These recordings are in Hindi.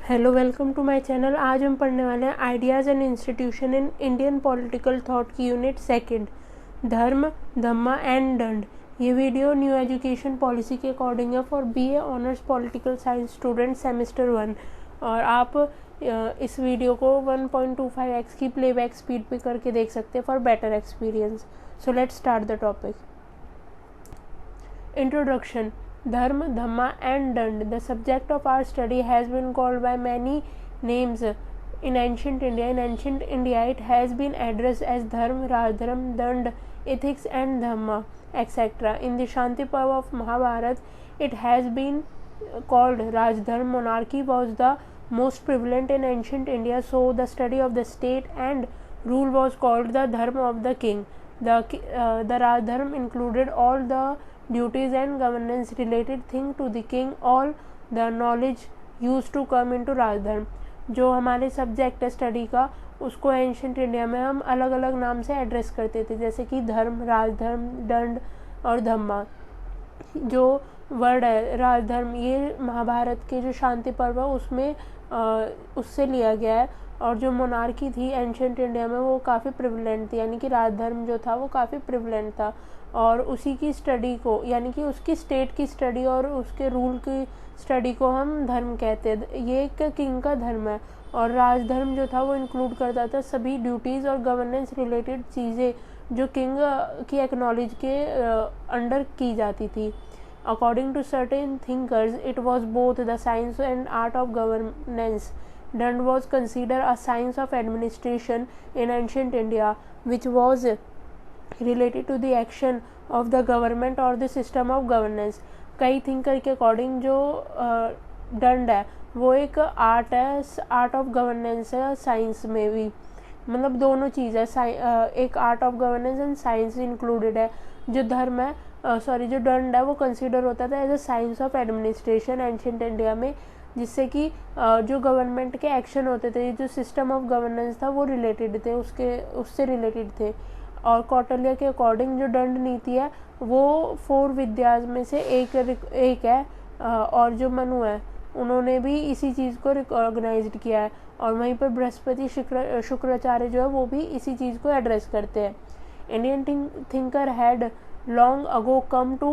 Hello, welcome to my channel. आज हम पढ़ने वाले हैं ideas and institution in Indian political thought की unit second, dharma, dhamma and dand. ये वीडियो न्यू एजुकेशन पॉलिसी के अकॉर्डिंग है for BA honours political science student semester 1। और आप इस वीडियो को 1.25x की प्लेबैक स्पीड पे करके देख सकते हैं for better experience. So let's start the topic. Introduction. Dharma, Dhamma and Dand. The subject of our study has been called by many names in ancient India. In ancient India, it has been addressed as Dharma, Rajadharma, Dand, Ethics and Dhamma, etc. In the Shanti Parva of Mahabharata, it has been called Rajadharma. Monarchy was the most prevalent in ancient India, so the study of the state and rule was called the Dharma of the king. The Rajadharma included all the duties and governance related thing to the king. All the knowledge used to come into राजधर्म। जो हमारे सब्जेक्ट है स्टडी का, उसको एंशंट इंडिया में हम अलग अलग नाम से एड्रेस करते थे, जैसे कि धर्म, राजधर्म, दंड और धम्मा। जो वर्ड है राजधर्म, ये महाभारत के जो शांति पर्व है उसमें उससे लिया गया है। और जो मोनार्की थी एंशंट इंडिया में वो काफ़ी प्रिवलेंट थी, यानी कि राजधर्म जो था वो काफ़ी प्रिवलेंट था। और उसी की स्टडी को, यानी कि उसकी स्टेट की स्टडी और उसके रूल की स्टडी को हम धर्म कहते हैं। ये एक किंग का धर्म है। और राजधर्म जो था वो इंक्लूड करता था सभी ड्यूटीज़ और गवर्नेंस रिलेटेड चीज़ें जो किंग की एक्नॉलेज के अंडर की जाती थी। According to certain thinkers, it was both the science and art of governance. Dand was considered a science of administration in ancient India, which was related to the action of the government or the system of governance. कई थिंकर के अकॉर्डिंग जो दंड है वो एक आर्ट है, आर्ट ऑफ गवर्नेंस है, साइंस में भी, मतलब दोनों चीज़ है। एक art of governance and science included है। जो धर्म है जो दंड है वो कंसिडर होता था as a science of administration ancient India में, जिससे कि जो गवर्नमेंट के एक्शन होते थे, जो सिस्टम ऑफ गवर्नेंस था वो रिलेटेड थे, उससे रिलेटेड थे। और कौटिल्य के अकॉर्डिंग जो दंड नीति है वो 4 विद्याज में से एक है। और जो मनु है उन्होंने भी इसी चीज़ को रिकॉग्नाइज्ड किया है। और वहीं पर बृहस्पति शुक्राचार्य जो है वो भी इसी चीज़ को एड्रेस करते हैं। Indian thinker had long ago come to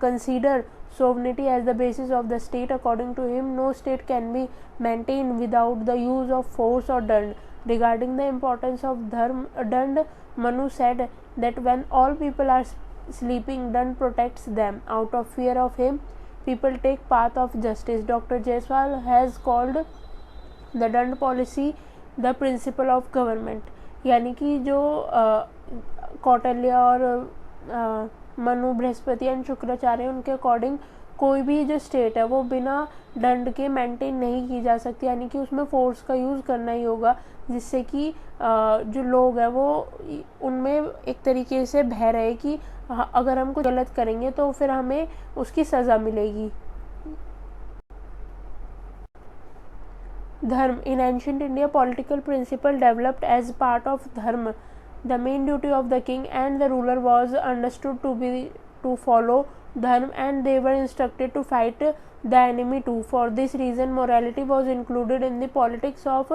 consider sovereignty as the basis of the state. According to him, no state can be maintained without the use of force or dand. Regarding the importance of dand, Manu said that when all people are sleeping, dand protects them. Out of fear of him, people take path of justice. Dr. Jaiswal has called the dand policy the principle of government. यानी कि जो कौटिल्य और मनु, बृहस्पति एंड शुक्राचार्य, उनके अकॉर्डिंग कोई भी जो स्टेट है वो बिना दंड के मेंटेन नहीं की जा सकती, यानी कि उसमें फोर्स का यूज़ करना ही होगा, जिससे कि जो लोग हैं वो उनमें एक तरीके से भय रहे कि अगर हम कुछ गलत करेंगे तो फिर हमें उसकी सज़ा मिलेगी। धर्म. In ancient India, political principle developed as part of dharma. The main duty of the king and the ruler was understood to be to follow dharma, and they were instructed to fight the enemy too. For this reason, morality was included in the politics of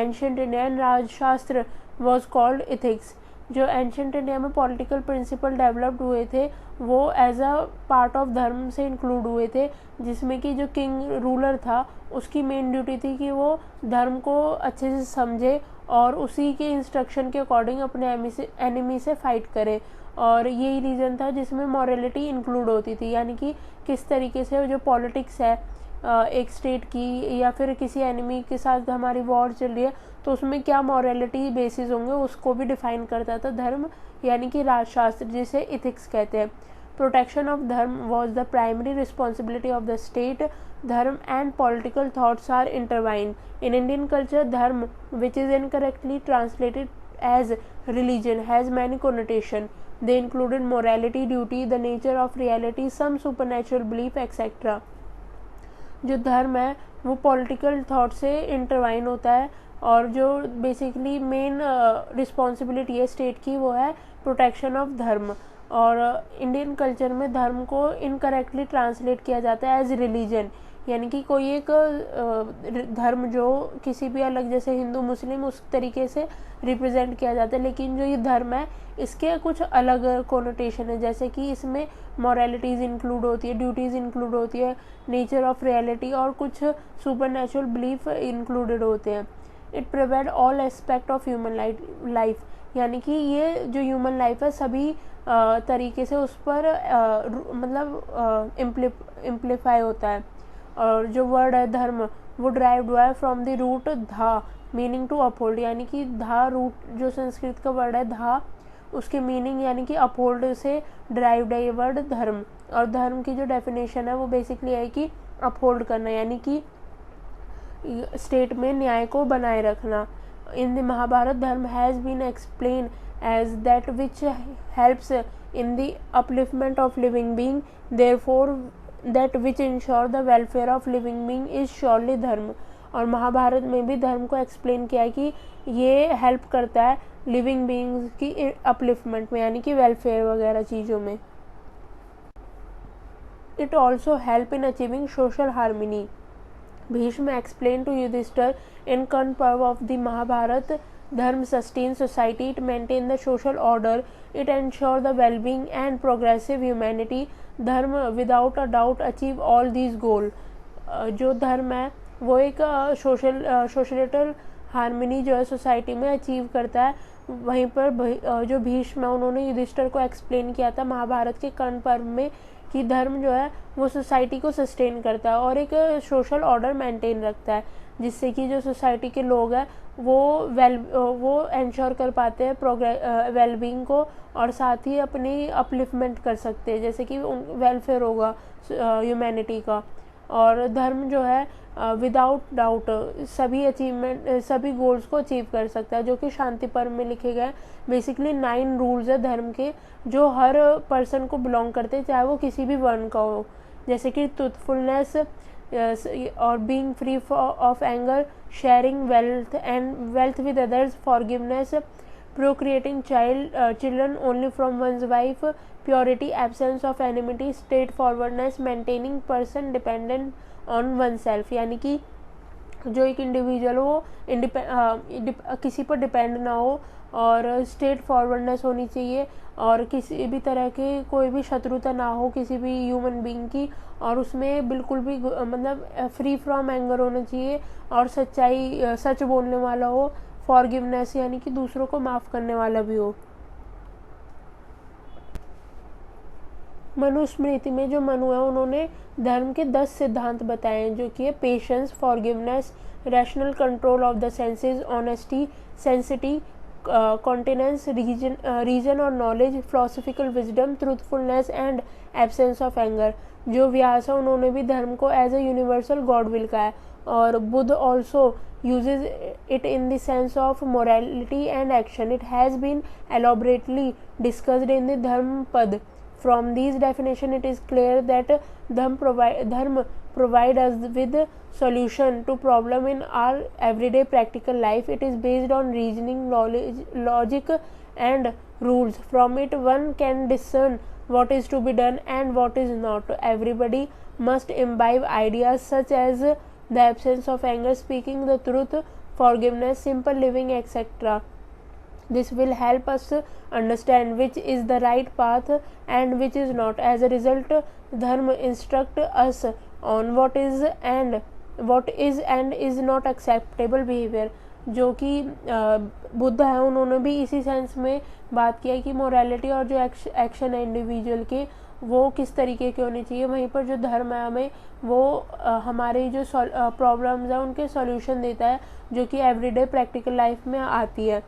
ancient India, and Rajshastra was called ethics. जो एंशंट इंडिया में पॉलिटिकल प्रिंसिपल डेवलप्ड हुए थे वो एज अ पार्ट ऑफ धर्म से इंक्लूड हुए थे, जिसमें कि जो किंग रूलर था उसकी मेन ड्यूटी थी कि वो धर्म को अच्छे से समझे और उसी के इंस्ट्रक्शन के अकॉर्डिंग अपने एनिमी से फाइट करे। और यही रीज़न था जिसमें मॉरलिटी इंक्लूड होती थी, यानी कि किस तरीके से जो पॉलिटिक्स है एक स्टेट की या फिर किसी एनिमी के साथ हमारी वॉर चल रही है तो उसमें क्या मॉरलिटी बेसिस होंगे उसको भी डिफाइन करता था धर्म, यानी कि राजशास्त्र, जिसे इथिक्स कहते हैं। Protection of dharma was the primary responsibility of the state. Dharma and political thoughts are intertwined. In Indian culture, dharma, which is incorrectly translated as religion, has many connotation. They included morality, duty, the nature of reality, some supernatural belief, etc. जो धर्म है वो पॉलिटिकल थॉट से इंटरवाइन होता है और जो बेसिकली मेन रिस्पॉन्सिबिलिटी है स्टेट की वो है प्रोटेक्शन ऑफ धर्म। और इंडियन कल्चर में धर्म को इनकरेक्टली ट्रांसलेट किया जाता है एज रिलीजन, यानी कि कोई एक धर्म जो किसी भी अलग, जैसे हिंदू मुस्लिम उस तरीके से रिप्रेजेंट किया जाता है, लेकिन जो ये धर्म है इसके कुछ अलग कोनोटेशन है, जैसे कि इसमें मॉरलिटीज़ इंक्लूड होती है, ड्यूटीज़ इंक्लूड होती है, नेचर ऑफ रियलिटी और कुछ सुपर नेचुरल बिलीफ इंक्लूडेड होते हैं। It provide all aspect of human life, यानी कि ये जो ह्यूमन लाइफ है सभी तरीके से उस पर मतलब इम्प्लीफाई होता है। और जो वर्ड है धर्म वो ड्राइव्ड हुआ है फ्रॉम द रूट धा मीनिंग टू अपहोल्ड, यानी कि धा रूट जो संस्कृत का वर्ड है धा, उसके मीनिंग यानी कि अपहोल्ड से ड्राइव्ड है ये वर्ड धर्म। और धर्म की जो डेफिनेशन है वो बेसिकली है कि अपहोल्ड करना, यानी कि स्टेट में न्याय को बनाए रखना। इन the Mahabharata dharma has been explain as that which helps in the upliftment of living being, therefore that which ensure the welfare of living being is surely dharma. और महाभारत में भी धर्म को एक्सप्लेन किया है कि ये हेल्प करता है लिविंग बीइंग्स की अपलिफ्टमेंट में, यानी कि वेलफेयर वगैरह चीज़ों में। It also help in achieving social harmony. Bhishma explained to Yudhishthir in Karna Parv of the Mahabharata, Dharma sustains society, it maintains the social order, it ensures the well-being and progressive humanity. Dharma without a doubt achieve all these goals. जो धर्म है वो एक सोशलिटल हार्मनी जो है सोसाइटी में अचीव करता है। वहीं पर जो भीष्म है उन्होंने युधिष्ठिर को एक्सप्लेन किया था महाभारत के कर्ण पर्व में कि धर्म जो है वो सोसाइटी को सस्टेन करता है और एक सोशल ऑर्डर मेंटेन रखता है, जिससे कि जो सोसाइटी के लोग हैं वो एंश्योर कर पाते हैं वेलबींग को और साथ ही अपनी अपलिफ्टमेंट कर सकते हैं, जैसे कि वेलफेयर होगा ह्यूमैनिटी का। और धर्म जो है विदाउट डाउट सभी गोल्स को अचीव कर सकता है, जो कि शांति पर्व में लिखे गए बेसिकली 9 रूल्स है धर्म के जो हर पर्सन को बिलोंग करते हैं, चाहे वो किसी भी वर्ण का हो, जैसे कि ट्रूथफुलनेस और being free of anger, sharing wealth with others, forgiveness, procreating children only from one's wife, purity, absence of enmity, straightforwardness, maintaining person dependent on oneself, यानी कि जो एक इंडिविजुअल हो किसी पर डिपेंड ना हो और स्ट्रेट फॉरवर्डनेस होनी चाहिए और किसी भी तरह के कोई भी शत्रुता ना हो किसी भी ह्यूमन बीइंग की, और उसमें बिल्कुल भी मतलब फ्री फ्रॉम एंगर होना चाहिए और सच बोलने वाला हो, फॉरगिवनेस यानी कि दूसरों को माफ़ करने वाला भी हो। मनुस्मृति में जो मनु है उन्होंने धर्म के 10 सिद्धांत बताए हैं, जो कि है patience, forgiveness, rational control of the senses, honesty, sanctity, continence, reason और knowledge, philosophical wisdom, truthfulness and absence of anger. जो व्यास है उन्होंने भी धर्म को as a universal god will कहा है, और Buddha also uses it in the sense of morality and action. It has been elaborately discussed in the Dharmapad. From these definitions, it is clear that Dharma provide us with solution to problem in our everyday practical life. It is based on reasoning, knowledge, logic and rules. From it, one can discern what is to be done and what is not. Everybody must imbibe ideas such as the absence of anger, speaking the truth, forgiveness, simple living, etc. This will help us understand which is the right path and which is not. As a result, Dharma instruct us on what is and is not acceptable behavior. जो कि बुद्ध है उन्होंने भी इसी सेंस में बात किया कि मोरालिटी और जो एक्शन है इंडिविजुअल के वो किस तरीके के होने चाहिए। वहीं पर जो धर्म है हमें वो हमारे जो प्रॉब्लम्स हैं उनके सॉल्यूशन देता है, जो कि एवरीडे प्रैक्टिकल लाइफ में आती है,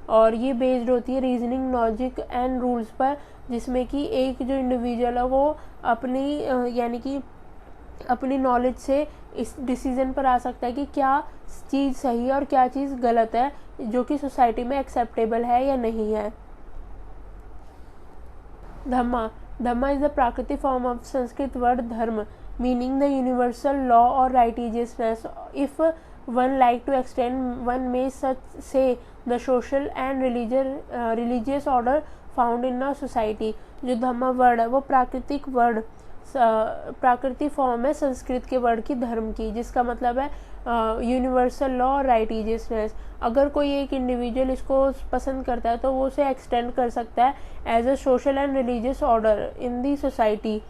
और ये बेस्ड होती है रीजनिंग, लॉजिक एंड रूल्स पर, जिसमें कि एक जो इंडिविजुअल है वो अपनी यानी कि अपनी नॉलेज से इस डिसीजन पर आ सकता है कि क्या चीज़ सही है और क्या चीज़ गलत है, जो कि सोसाइटी में एक्सेप्टेबल है या नहीं है। Dhamma is the Prakriti form of Sanskrit word dharma, meaning the universal law or righteousness. If one like to extend, one may say the social and religious order found in a society. जो धम्मा वर्ड है वो प्राकृतिक वर्ड प्राकृति फॉर्म है संस्कृत के वर्ड की धर्म की, जिसका मतलब है यूनिवर्सल लॉ और राइटिजियसनेस। अगर कोई एक इंडिविजुअल इसको पसंद करता है तो वो उसे एक्सटेंड कर सकता है as a social and religious order in the society.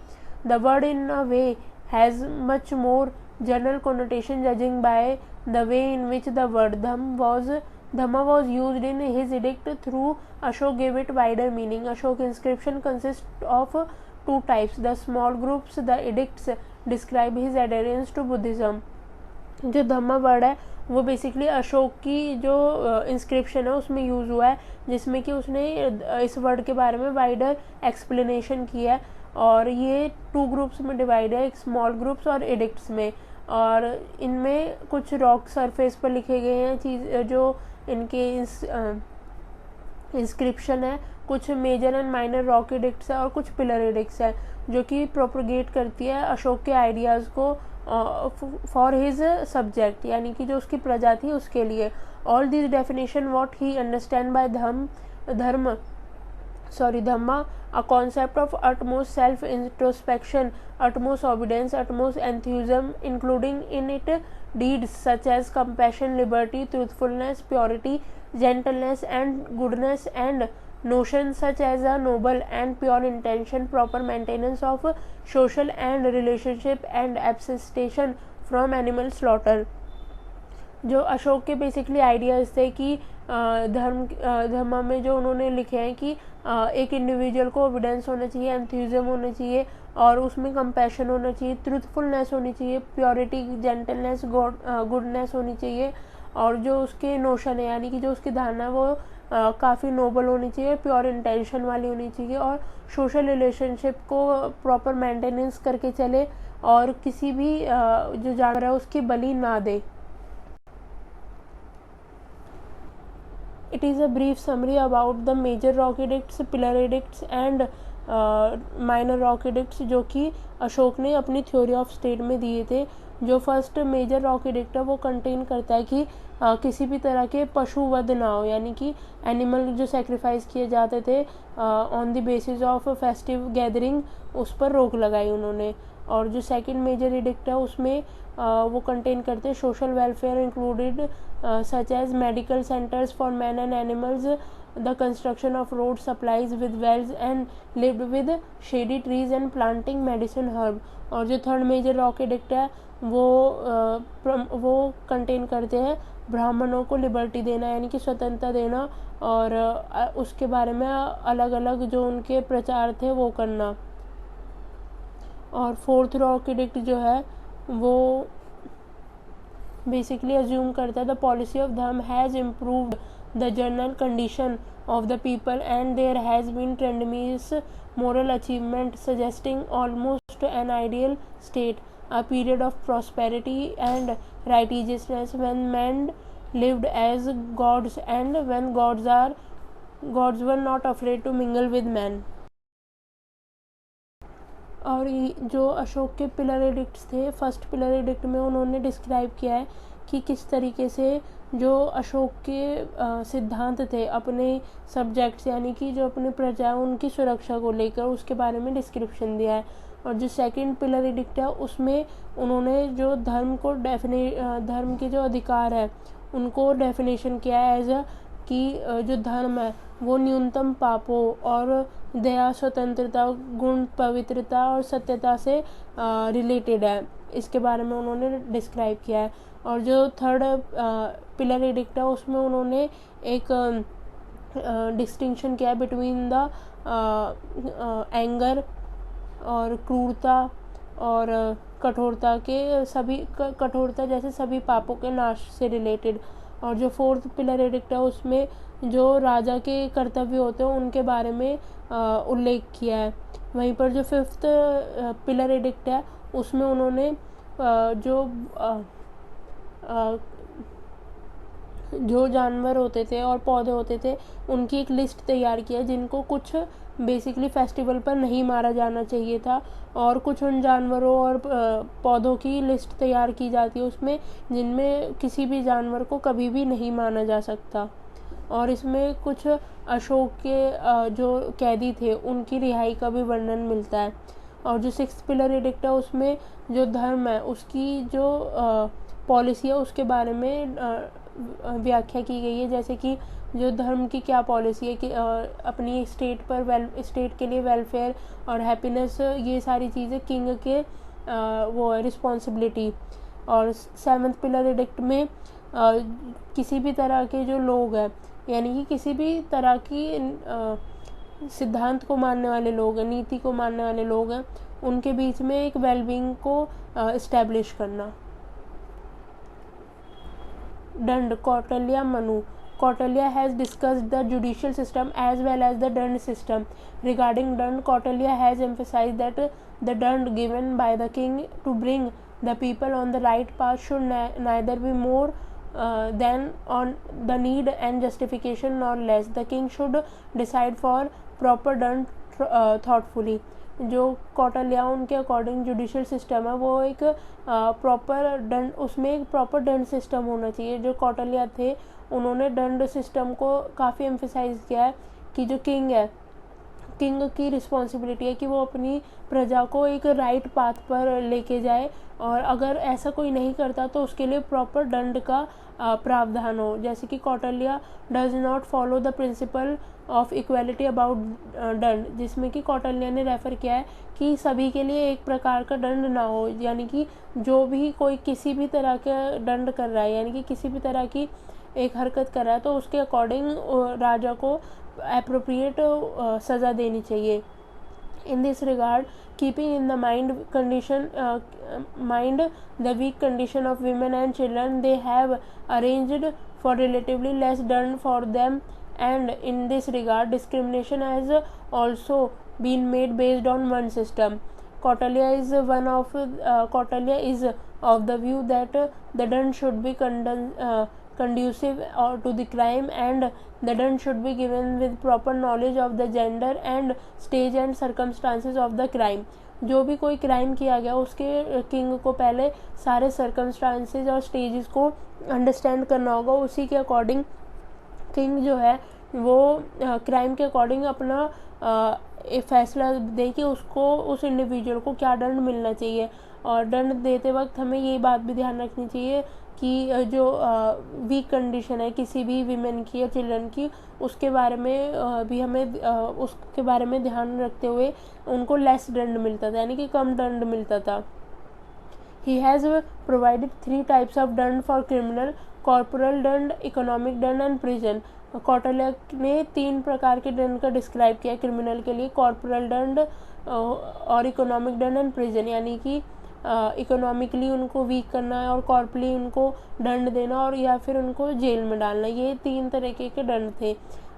The word in a way has much more general connotation judging by the way in which the word Dhamma was used in his edict. Through Ashok gave it wider meaning. Ashok inscription consists of two types: the small groups. The edicts describe his adherence to Buddhism. जो धम्मा वर्ड है वो बेसिकली अशोक की जो इंस्क्रिप्शन है उसमें यूज़ हुआ है, जिसमें कि उसने इस वर्ड के बारे में वाइडर एक्सप्लेनेशन किया है। और ये 2 ग्रुप्स में डिवाइड है, एक स्मॉल ग्रुप्स और एडिक्ट्स में। और इनमें कुछ रॉक सरफेस पर लिखे गए हैं चीज़ जो इनके इंस्क्रिप्शन है, कुछ major and minor rock edicts है और कुछ पिलर एडिक्ट्स है जो कि प्रोपोगेट करती है अशोक के आइडियाज़ को फॉर हिज सब्जेक्ट, यानी कि जो उसकी प्रजा थी उसके लिए। All this definition what he understand by Dhamma, a concept of utmost self-introspection, utmost obedience, utmost enthusiasm, including in it deeds such as compassion, liberty, truthfulness, purity, gentleness and goodness, and notions such as a noble and pure intention, proper maintenance of social and relationship, and abstention from animal slaughter। जो अशोक के बेसिकली आइडियाज़ थे कि धम्मा में जो उन्होंने लिखे हैं कि एक इंडिविजुअल को ओबिडेंस होना चाहिए, एंथ्यूज़िज्म होना चाहिए और उसमें कंपैशन होना चाहिए, ट्रूथफुलनेस होनी चाहिए, प्योरिटी, जेंटलनेस, गुडनेस होनी चाहिए, और जो उसके नोशन है यानी कि जो उसकी धारणा है वो काफ़ी नोबल होनी चाहिए, प्योर इंटेंशन वाली होनी चाहिए, और सोशल रिलेशनशिप को प्रॉपर मेंटेनेंस करके चले और किसी भी जो जानवर है उसकी बलि ना दे। It is a brief summary about the major rock edicts, pillar edicts and minor rock edicts जो कि अशोक ने अपनी थ्योरी ऑफ स्टेट में दिए थे। जो फर्स्ट मेजर रॉक एडिक्ट है वो कंटेन करता है कि किसी भी तरह के पशु वध ना हो, यानी कि एनिमल जो सेक्रीफाइस किए जाते थे on the basis of festive gathering, उस पर रोक लगाई उन्होंने। और जो सेकंड मेजर एडिक्ट है उसमें वो कंटेन करते हैं social welfare included such as medical centers for men and animals, the construction of road supplies with wells, and lived with shady trees and planting medicine herb। और जो थर्ड मेजर रॉक एडिक्ट है वो कंटेन करते हैं ब्राह्मणों को लिबर्टी देना, यानी कि स्वतंत्रता देना, और उसके बारे में अलग अलग जो उनके प्रचार थे वो करना। और फोर्थ रॉक एडिक्ट जो है वो बेसिकली अज्यूम करता है the policy of dharma has improved the general condition of the people and there has been tremendous moral achievement suggesting almost an ideal state, a period of prosperity and righteousness when man lived as gods and when gods were not afraid to mingle with man. और जो अशोक के पिलर एडिक्ट्स थे, फर्स्ट पिलर एडिक्ट में उन्होंने डिस्क्राइब किया है कि किस तरीके से जो अशोक के सिद्धांत थे अपने सब्जेक्ट्स यानी कि जो अपने प्रजा उनकी सुरक्षा को लेकर, उसके बारे में डिस्क्रिप्शन दिया है। और जो सेकंड पिलर एडिक्ट है उसमें उन्होंने जो धर्म के जो अधिकार है उनको डेफिनेशन किया है एज अ कि जो धर्म है वो न्यूनतम पापों और दया, स्वतंत्रता, गुण, पवित्रता और सत्यता से रिलेटेड है, इसके बारे में उन्होंने डिस्क्राइब किया है। और जो थर्ड पिलर एडिक्ट है उसमें उन्होंने एक डिस्टिंक्शन किया है बिटवीन द एंगर और क्रूरता और कठोरता जैसे सभी पापों के नाश से रिलेटेड। और जो फोर्थ पिलर एडिक्ट है उसमें जो राजा के कर्तव्य होते हैं उनके बारे में उल्लेख किया है। वहीं पर जो फिफ्थ पिलर एडिक्ट है उसमें उन्होंने जो जानवर होते थे और पौधे होते थे उनकी एक लिस्ट तैयार किया, जिनको कुछ बेसिकली फेस्टिवल पर नहीं मारा जाना चाहिए था, और कुछ उन जानवरों और पौधों की लिस्ट तैयार की जाती है उसमें जिनमें किसी भी जानवर को कभी भी नहीं माना जा सकता। और इसमें कुछ अशोक के जो कैदी थे उनकी रिहाई का भी वर्णन मिलता है। और जो 6th पिलर एडिक्ट है उसमें जो धर्म है उसकी जो पॉलिसी है उसके बारे में व्याख्या की गई है, जैसे कि जो धर्म की क्या पॉलिसी है कि अपनी स्टेट पर स्टेट के लिए वेलफेयर और हैप्पीनेस, ये सारी चीज़ें किंग के वो है रिस्पॉन्सिबिलिटी। और 7th पिलर एडिक्ट में किसी भी तरह के जो लोग हैं, यानी कि किसी भी तरह की सिद्धांत को मानने वाले लोग हैं, नीति को मानने वाले लोग हैं, उनके बीच में एक वेलबींग को इस्टेब्लिश करना। दंड, Kautilya Manu. Kautilya has discussed the judicial system as well as the Dand system. Regarding Dand, Kautilya has emphasized that the Dand given by the king to bring the people on the right path should neither be more than on the need and justification nor less. The king should decide for proper Dand thoughtfully. जो कौटिल्य उनके अकॉर्डिंग जुडिशियल सिस्टम है वो एक प्रॉपर दंड, उसमें एक प्रॉपर दंड सिस्टम होना चाहिए। जो कौटिल्य थे उन्होंने दंड सिस्टम को काफ़ी एम्फेसाइज किया है कि जो किंग है, किंग की रिस्पॉन्सिबिलिटी है कि वो अपनी प्रजा को एक राइट पाथ पर लेके जाए, और अगर ऐसा कोई नहीं करता तो उसके लिए प्रॉपर दंड का प्रावधान हो। जैसे कि Kautilya does not follow the principle of equality about दंड, जिसमें कि कौटिल्य ने रेफ़र किया है कि सभी के लिए एक प्रकार का दंड ना हो, यानी कि जो भी कोई किसी भी तरह का दंड कर रहा है, यानी कि किसी भी तरह की एक हरकत कर रहा है तो उसके अकॉर्डिंग राजा को एप्रोप्रिएट सज़ा देनी चाहिए। In this regard, keeping in the mind the weak condition of women and children, they have arranged for relatively less done for them, and in this regard, discrimination has also been made based on one system. Kautilya is of the view that the done should be conducive to the crime, and the done should be given with proper knowledge of the gender and stage and circumstances of the crime. जो भी कोई क्राइम किया गया उसके किंग को पहले सारे सर्कमस्टांसेस और स्टेजेस को अंडरस्टैंड करना होगा, उसी के अकॉर्डिंग किंग जो है वो क्राइम के अकॉर्डिंग अपना एक फैसला दे कि उसको उस इंडिविजुअल को क्या दंड मिलना चाहिए। और दंड देते वक्त हमें ये बात भी ध्यान रखनी चाहिए कि जो वीक कंडीशन है किसी भी वीमेन की या चिल्ड्रन की, उसके बारे में भी हमें उसके बारे में ध्यान रखते हुए उनको लेस दंड मिलता था, यानी कि कम दंड मिलता था। He has provided 3 types of दंड for criminal: corporal दंड, economic दंड and prison. कौटिल्य ने 3 प्रकार के दंड का डिस्क्राइब किया क्रिमिनल के लिए: कॉर्पोरल दंड और इकोनॉमिक दंड एंड प्रिजन, यानी कि इकोनॉमिकली उनको वीक करना है और कॉर्पोरली उनको दंड देना और या फिर उनको जेल में डालना। ये 3 तरीके के दंड थे।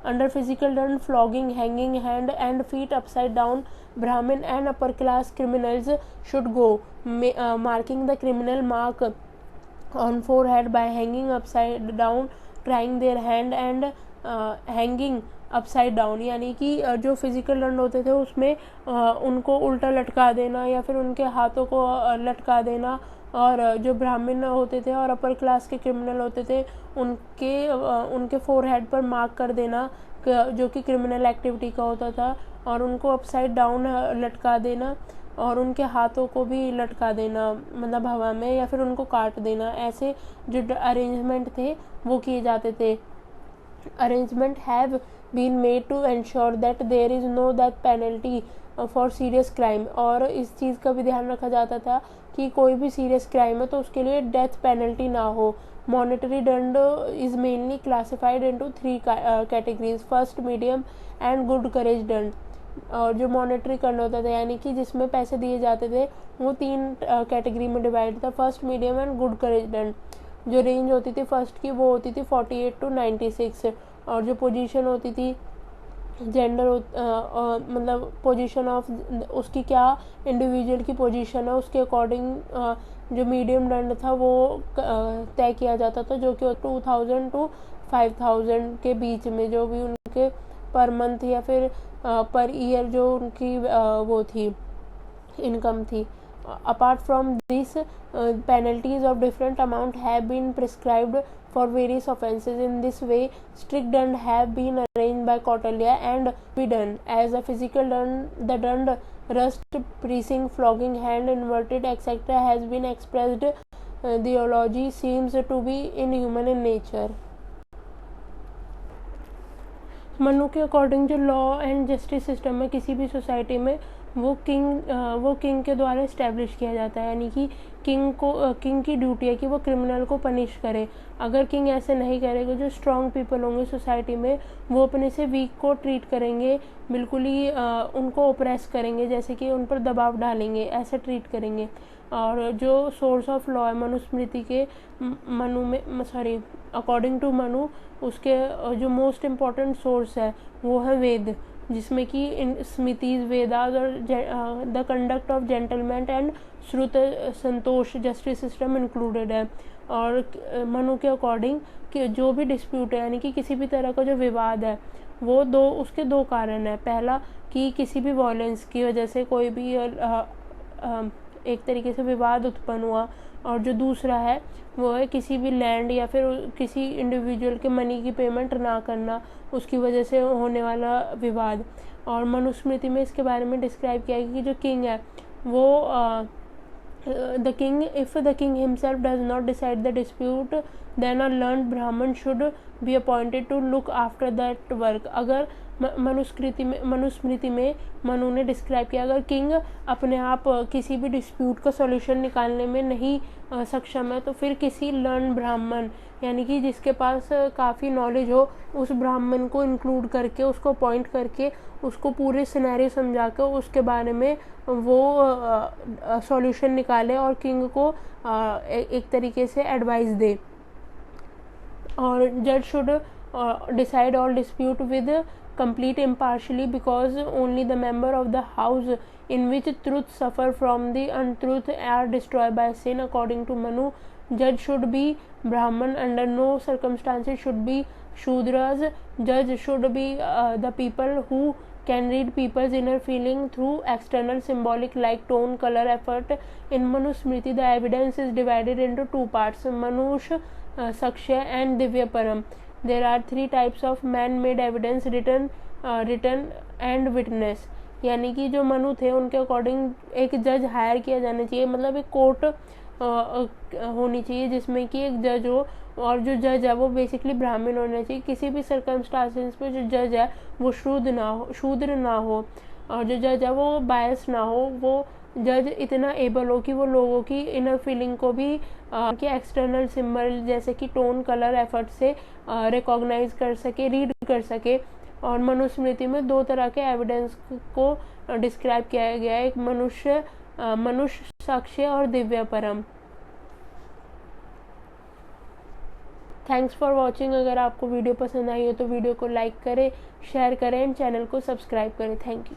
अंडर फिजिकल दंड, flogging, hanging hand and feet upside down, Brahmin and upper class criminals should go, marking the criminal mark on forehead by hanging upside down, tying their hand and hanging upside down, यानी कि जो फिजिकल दंड होते थे उसमें उनको उल्टा लटका देना या फिर उनके हाथों को लटका देना, और जो ब्राह्मण होते थे और अपर क्लास के क्रिमिनल होते थे उनके फोरहेड पर मार्क कर देना जो कि क्रिमिनल एक्टिविटी का होता था, और उनको अपसाइड डाउन लटका देना और उनके हाथों को भी लटका देना, मतलब हवा में, या फिर उनको काट देना। ऐसे जो अरेंजमेंट थे वो किए जाते थे। Arrangement have been made to ensure that there is no death penalty for serious crime, और इस चीज़ का भी ध्यान रखा जाता था कि कोई भी सीरियस क्राइम है तो उसके लिए डेथ पेनल्टी ना हो। मॉनेटरी दंड is mainly classified into 3 categories: first, medium and good courage दंड। और जो मॉनेटरी दंड होता था यानी कि जिसमें पैसे दिए जाते थे वो 3 कैटेगरी में डिवाइड था: first, medium and good courage दंड। जो रेंज होती थी फर्स्ट की वो होती थी 48 to 96, और जो पोजीशन होती थी जेंडर मतलब पोजीशन ऑफ उसकी क्या इंडिविजुअल की पोजीशन है उसके अकॉर्डिंग जो मीडियम दंड था वो तय किया जाता था, जो कि 2000 to 5000 के बीच में, जो भी उनके पर मंथ या फिर पर ईयर जो उनकी वो थी इनकम थी। Apart from this, penalties of different amount have been prescribed for various offences. In this way, strict dand have been arranged by Kautilya and be done as a physical dand. The dand rust, pressing, flogging, hand inverted, etc. has been expressed. Theology seems to be inhuman in nature. Manu के अकॉर्डिंग जो लॉ एंड जस्टिस सिस्टम है किसी भी सोसाइटी में वो किंग के द्वारा इस्टेब्लिश किया जाता है, यानी कि किंग की ड्यूटी है कि वो क्रिमिनल को पनिश करे। अगर किंग ऐसे नहीं करेगा, जो स्ट्रॉन्ग पीपल होंगे सोसाइटी में वो अपने से वीक को ट्रीट करेंगे, बिल्कुल ही उनको ओप्रेस करेंगे, जैसे कि उन पर दबाव डालेंगे, ऐसे ट्रीट करेंगे। और जो सोर्स ऑफ लॉ है मनुस्मृति के अकॉर्डिंग टू मनु, उसके जो मोस्ट इम्पॉर्टेंट सोर्स है वो है वेद, जिसमें कि इन स्मृतिज, वेदास और the conduct of gentleman and श्रुत संतोष जस्टिस सिस्टम इंक्लूडेड है। और मनु के अकॉर्डिंग कि जो भी डिस्प्यूट है, यानी कि किसी भी तरह का जो विवाद है, वो उसके दो कारण है। पहला कि किसी भी वॉयलेंस की वजह से कोई भी एक तरीके से विवाद उत्पन्न हुआ, और जो दूसरा है वो है किसी भी लैंड या फिर किसी इंडिविजुअल के मनी की पेमेंट ना करना, उसकी वजह से होने वाला विवाद। और मनुस्मृति में इसके बारे में डिस्क्राइब किया है कि जो किंग है वो the king, if the king himself does not decide the dispute, then a learned brahman should be appointed to look after that work. अगर मनुस्मृति में मनु ने डिस्क्राइब किया, अगर किंग अपने आप किसी भी डिस्प्यूट का सॉल्यूशन निकालने में नहीं सक्षम है, तो फिर किसी लर्न ब्राह्मण, यानी कि जिसके पास काफ़ी नॉलेज हो, उस ब्राह्मण को इंक्लूड करके, उसको अपॉइंट करके, उसको पूरे सिनेरियो समझा कर उसके बारे में वो सॉल्यूशन निकाले और किंग को एक तरीके से एडवाइस दे। और जज should decide all dispute with complete impartially, because only the member of the house in which truth suffer from the untruth are destroyed by sin. According to Manu, judge should be Brahman, under no circumstances should be Shudras. Judge should be the people who can read people's inner feeling through external symbolic like tone, color, effort. In Manusmriti, the evidence is divided into two parts: Manush, Sakshya and Divya Param. There are three types of man-made evidence: written and witness. यानी कि जो मनु थे उनके अकॉर्डिंग एक जज हायर किया जाना चाहिए, मतलब एक कोर्ट होनी चाहिए जिसमें कि एक जज हो, और जो जज है वो बेसिकली ब्राह्मण होना चाहिए। किसी भी सर्कमस्टांसेस पे जो जज है वो शूद्र ना हो, और जो जज है वो बायस ना हो। वो जज इतना एबल हो कि वो लोगों की इनर फीलिंग को भी कि एक्सटर्नल सिंबल जैसे कि टोन, कलर, एफर्ट से रिकॉग्नाइज कर सके, रीड कर सके। और मनुस्मृति में दो तरह के एविडेंस को डिस्क्राइब किया गया है, एक मनुष्य साक्ष्य और दिव्य परम। Thanks for watching. अगर आपको वीडियो पसंद आई हो तो वीडियो को लाइक करें, शेयर करें एंड चैनल को सब्सक्राइब करें। Thank you.